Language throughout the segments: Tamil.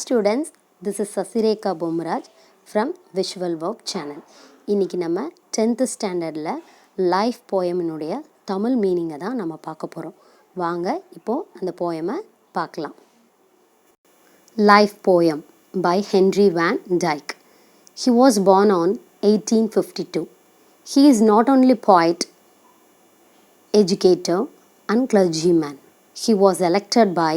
students, this is Sasireka Bomraj from Visual Work channel. இன்னைக்கு நம்ம 10th ஸ்டாண்டர்டில் லைஃப் போயமினுடைய தமிழ் மீனிங்கை தான் நம்ம பார்க்க போகிறோம். வாங்க இப்போது அந்த போயமை பார்க்கலாம். Life poem by Henry Van Dyke. He was born on 1852. He is not only poet, educator and clergyman. He was elected by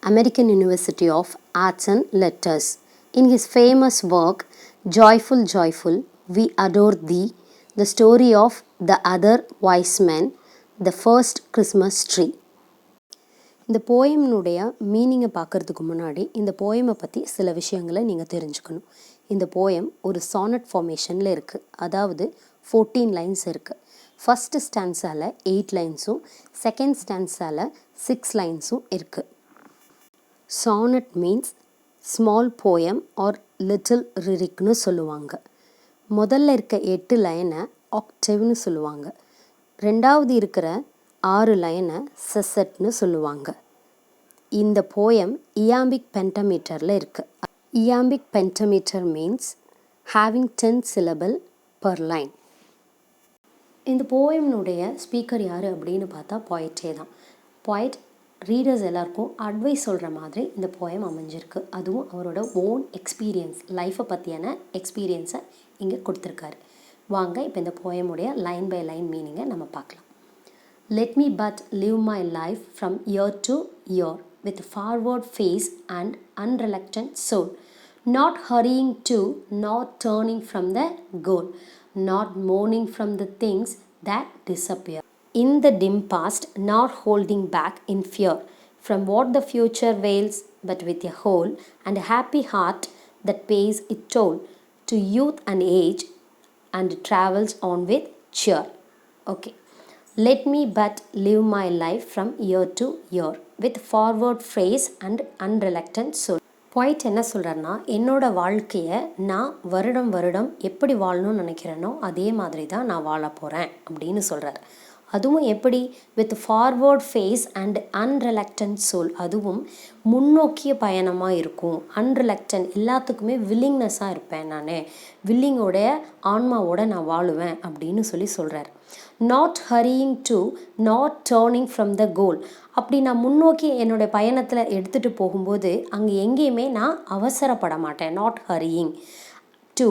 American University of Arts and Letters. In his famous work, Joyful, Joyful, We Adore Thee, the story of the other wise men, the first Christmas tree. இந்த போயம்னுடைய மீனிங்கை பார்க்குறதுக்கு முன்னாடி இந்த போயமை பற்றி சில விஷயங்களை நீங்கள் தெரிஞ்சுக்கணும். இந்த போயம் ஒரு சானட் ஃபார்மேஷனில் இருக்குது. அதாவது 14 லைன்ஸ் இருக்குது. ஃபஸ்ட்டு ஸ்டான்ஸால் 8 லைன்ஸும் செகண்ட் ஸ்டான்ஸால் 6 லைன்ஸும் இருக்குது. Sonnet means small poem or little ரிரிக்னு சொல்லுவாங்க. முதல்ல இருக்க 8 லைனை ஆக்டேவ்னு சொல்லுவாங்க. ரெண்டாவது இருக்கிற 6 லைனை செசட்னு சொல்லுவாங்க. இந்த போயம் இயாம்பிக் பென்டமீட்டரில் இருக்குது. Iambic pentameter means having 10 syllable per line. இந்த போயம்னுடைய ஸ்பீக்கர் யார் அப்படின்னு பார்த்தா பாய்ட்டே தான். பாய்ட் ரீடர்ஸ் எல்லாருக்கும் அட்வைஸ் சொல்கிற மாதிரி இந்த போயம் அமைஞ்சிருக்கு. அதுவும் அவரோட ஓன் எக்ஸ்பீரியன்ஸ், லைஃப்பை பற்றியான எக்ஸ்பீரியன்ஸை இங்கே கொடுத்துருக்காரு. வாங்க இப்போ இந்த போயமுடைய லைன் பை லைன் மீனிங்கை நம்ம பார்க்கலாம். Let me but live my life from year to year with forward face and unreluctant soul, not hurrying to, not turning from the goal, not mourning from the things that disappear. In the dim past, not holding back in fear from what the future veils, but with a whole and a happy heart that pays its toll to youth and age and travels on with cheer. Okay. Let me but live my life from year to year with forward phrase and unreluctant soul. Point என்ன சொல்கிறாருன்னா, என்னோடய வாழ்க்கையை நான் வருடம் வருடம் எப்படி வாழணும்னு நினைக்கிறேனோ அதே மாதிரி தான் நான் வாழ போகிறேன் அப்படின்னு சொல்கிறார். அதுவும் எப்படி? With forward face and unreluctant soul. அதுவும் முன்னோக்கிய பயணமாக இருக்கும். அன்ரிலக்டன்ட் எல்லாத்துக்குமே வில்லிங்னஸாக இருப்பேன். நான் வில்லிங்கோடைய ஆன்மாவோட நான் வாழுவேன் அப்படின்னு சொல்கிறார். Not hurrying to, not turning from the goal. அப்படி நான் முன்னோக்கி என்னுடைய பயணத்தில் எடுத்துகிட்டு போகும்போது அங்கே எங்கேயுமே நான் அவசரப்பட மாட்டேன். Not hurrying to,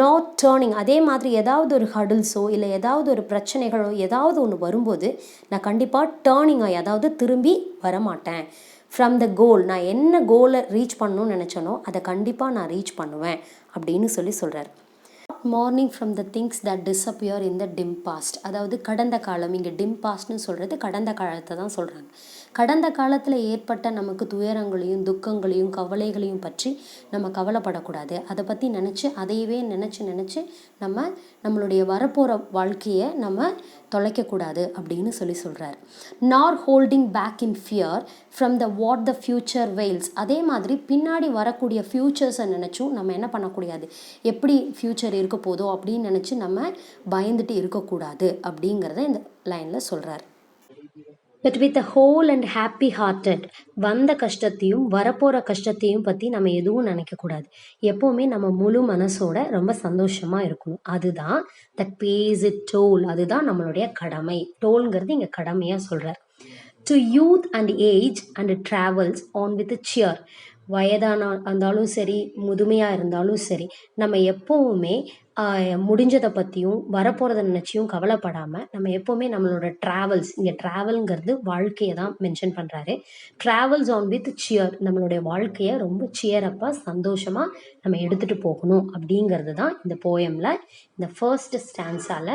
not turning. அதே மாதிரி ஏதாவது ஒரு ஹடில்ஸோ இல்லை ஏதாவது ஒரு பிரச்சனைகளோ ஏதாவது ஒன்று வரும்போது நான் கண்டிப்பாக டேர்னிங்காக அதாவது திரும்பி வரமாட்டேன். ஃப்ரம் த கோல், நான் என்ன கோலை ரீச் பண்ணணும்னு நினச்சேனோ அதை கண்டிப்பாக நான் ரீச் பண்ணுவேன் அப்படின்னு சொல்கிறார். Mourning from the things that disappear in the dim past. அதாவது கடந்த காலம். இங்கே டிம் பாஸ்ட்னு சொல்கிறது கடந்த காலத்தை தான் சொல்கிறாங்க. கடந்த காலத்தில் ஏற்பட்ட நமக்கு துயரங்களையும் துக்கங்களையும் கவலைகளையும் பற்றி நம்ம கவலைப்படக்கூடாது. அதை பற்றி நினச்சி அதையவே நினச்சி நம்மளுடைய வரப்போகிற வாழ்க்கையை நம்ம தொலைக்கக்கூடாது அப்படின்னு சொல்கிறார். Not holding back in fear from the what the future veils. அதே மாதிரி பின்னாடி வரக்கூடிய ஃப்யூச்சர்ஸை நினச்சும் நம்ம என்ன பண்ணக்கூடாது, எப்படி ஃப்யூச்சர் இருக்க போதோ அப்படின்னு நினச்சி நம்ம பயந்துட்டு இருக்கக்கூடாது அப்படிங்கிறத இந்த லைனில் சொல்கிறார். But with a whole and happy hearted. வந்த கஷ்டத்தையும் வரப்போகிற கஷ்டத்தையும் பற்றி நம்ம எதுவும் நினைக்கக்கூடாது. எப்போவுமே நம்ம முழு மனசோட ரொம்ப சந்தோஷமாக இருக்கணும். அதுதான் தட் பேஸ் இட் டோல். அதுதான் நம்மளுடைய கடமை. டோல்ங்கிறது இங்கே கடமையாக சொல்கிறார். To youth and age and travels on with shear. வயதான இருந்தாலும் சரி, முதுமையாக இருந்தாலும் சரி, நம்ம எப்போவுமே முடிஞ்சதை பற்றியும் வரப்போகிறத நினச்சியும் கவலைப்படாமல் நம்ம எப்போவுமே நம்மளோட ட்ராவல்ஸ், இங்கே ட்ராவல்ங்கிறது வாழ்க்கையை தான் மென்ஷன் பண்ணுறாரு. Travels on with shear. நம்மளுடைய வாழ்க்கையை ரொம்ப சியரப்பாக சந்தோஷமாக நம்ம எடுத்துகிட்டு போகணும் அப்படிங்கிறது தான் இந்த போயமில் இந்த ஃபர்ஸ்ட் ஸ்டான்ஸால்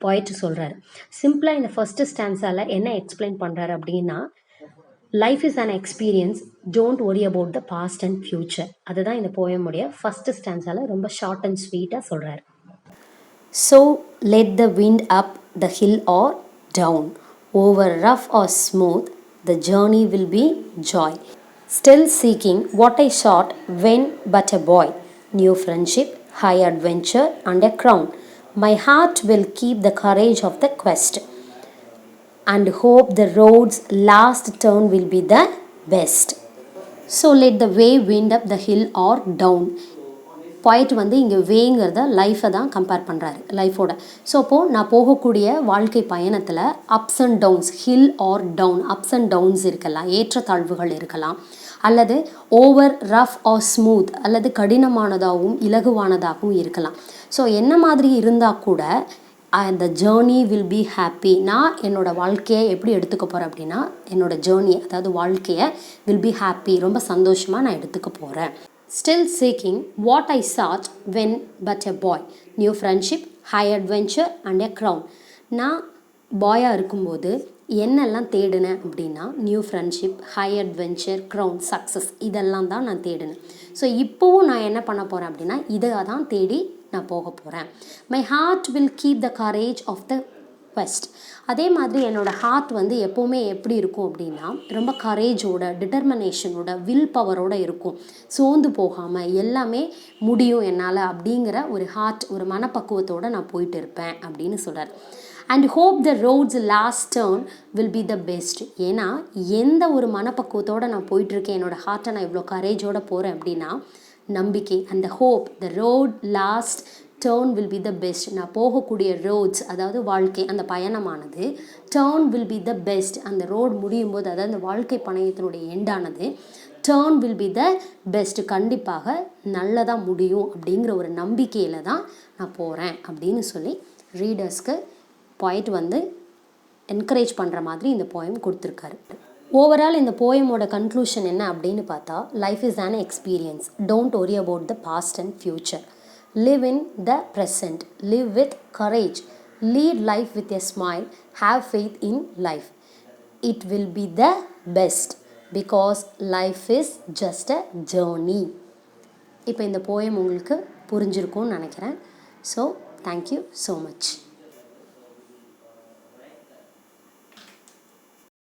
பாயிண்ட் சொல்கிறாரு. சிம்பிளாக இந்த ஃபர்ஸ்ட் ஸ்டான்ஸால் என்ன எக்ஸ்பிளைன் பண்ணுறாரு அப்படின்னா, life is an experience, don't worry about the past and future. அதுதான் இந்த போயமுடைய ஃபர்ஸ்ட் ஸ்டான்ஸால் ரொம்ப ஷார்ட் அண்ட் ஸ்வீட்டாக சொல்கிறார். So let the wind up the hill or down, over rough or smooth, the journey will be joy. Still seeking what I sought when but a boy, new friendship, high adventure and a crown. My heart will keep the courage of the quest and hope the road's last turn will be the best. So let the way wind up the hill or down. Point வந்து இங்கே வேங்கிறத லைஃப்பை தான் கம்பேர் பண்ணுறாரு லைஃபோட. ஸோ அப்போது நான் போகக்கூடிய வாழ்க்கை பயணத்தில் ups and downs, hill or down, ups and downs இருக்கலாம், ஏற்றத்தாழ்வுகள் இருக்கலாம், அல்லது ஓவர் ரஃப் ஆர் ஸ்மூத், அல்லது கடினமானதாகவும் இலகுவானதாகவும் இருக்கலாம். ஸோ என்ன மாதிரி இருந்தால் கூட அந்த ஜேர்னி வில் பி ஹாப்பி. நான் என்னோடய வாழ்க்கையை எப்படி எடுத்துக்க போகிறேன் அப்படின்னா, என்னோடய ஜேர்னி அதாவது வாழ்க்கையை வில் பி ஹாப்பி, ரொம்ப சந்தோஷமாக நான் எடுத்துக்க போகிறேன். Still seeking what I sought when but a boy, new friendship, high adventure and a crown. நான் பாயாக இருக்கும்போது என்னெல்லாம் தேடினேன் அப்படின்னா, new friendship, high adventure, crown, success, இதெல்லாம் தான் நான் தேடினேன். ஸோ இப்போவும் நான் என்ன பண்ண போகிறேன் அப்படின்னா, இதை தான் தேடி நான் போக போகிறேன். My heart will keep the courage of the quest. அதே மாதிரி என்னோடய ஹார்ட் வந்து எப்போவுமே எப்படி இருக்கும் அப்படின்னா, ரொம்ப கரேஜோட, டிட்டர்மினேஷனோட, வில் பவரோடு இருக்கும். சோர்ந்து போகாமல் எல்லாமே முடியும் என்னால் அப்படிங்கிற ஒரு ஹார்ட், ஒரு மனப்பக்குவத்தோடு நான் போயிட்டு இருப்பேன் அப்படின்னு சொல்கிறார். And hope the roads last turn will be the best. ஏன்னா எந்த ஒரு மனப்பக்குவத்தோடு நான் போயிட்டுருக்கேன், என்னோடய ஹார்ட்டை நான் இவ்வளோ கரேஜோடு போகிறேன் அப்படின்னா, நம்பிக்கை, அந்த hope, the road last turn will be the best. நான் போகக்கூடிய ரோட்ஸ், அதாவது வாழ்க்கை, அந்த பயணமானது turn will be the best. அந்த ரோடு முடியும் போது, அதாவது அந்த வாழ்க்கை பயணத்தினுடைய எண்டானது turn will be the best, கண்டிப்பாக நல்லதாக முடியும் அப்படிங்கிற ஒரு நம்பிக்கையில் தான் நான் போகிறேன் அப்படின்னு சொல்லி ரீடர்ஸ்க்கு பாயிண்ட் வந்து என்கரேஜ் பண்ணுற மாதிரி இந்த போயம் கொடுத்துருக்காரு. ஓவரால் இந்த போயமோட கன்க்ளூஷன் என்ன அப்படின்னு பார்த்தா, life is an experience, don't worry about the past and future. Live in the present, live with courage, lead life with a smile, have faith in life. It will be the best because life is just a journey. இப்போ இந்த போயம் உங்களுக்கு புரிஞ்சிருக்கும்னு நினைக்கிறேன். So thank you so much.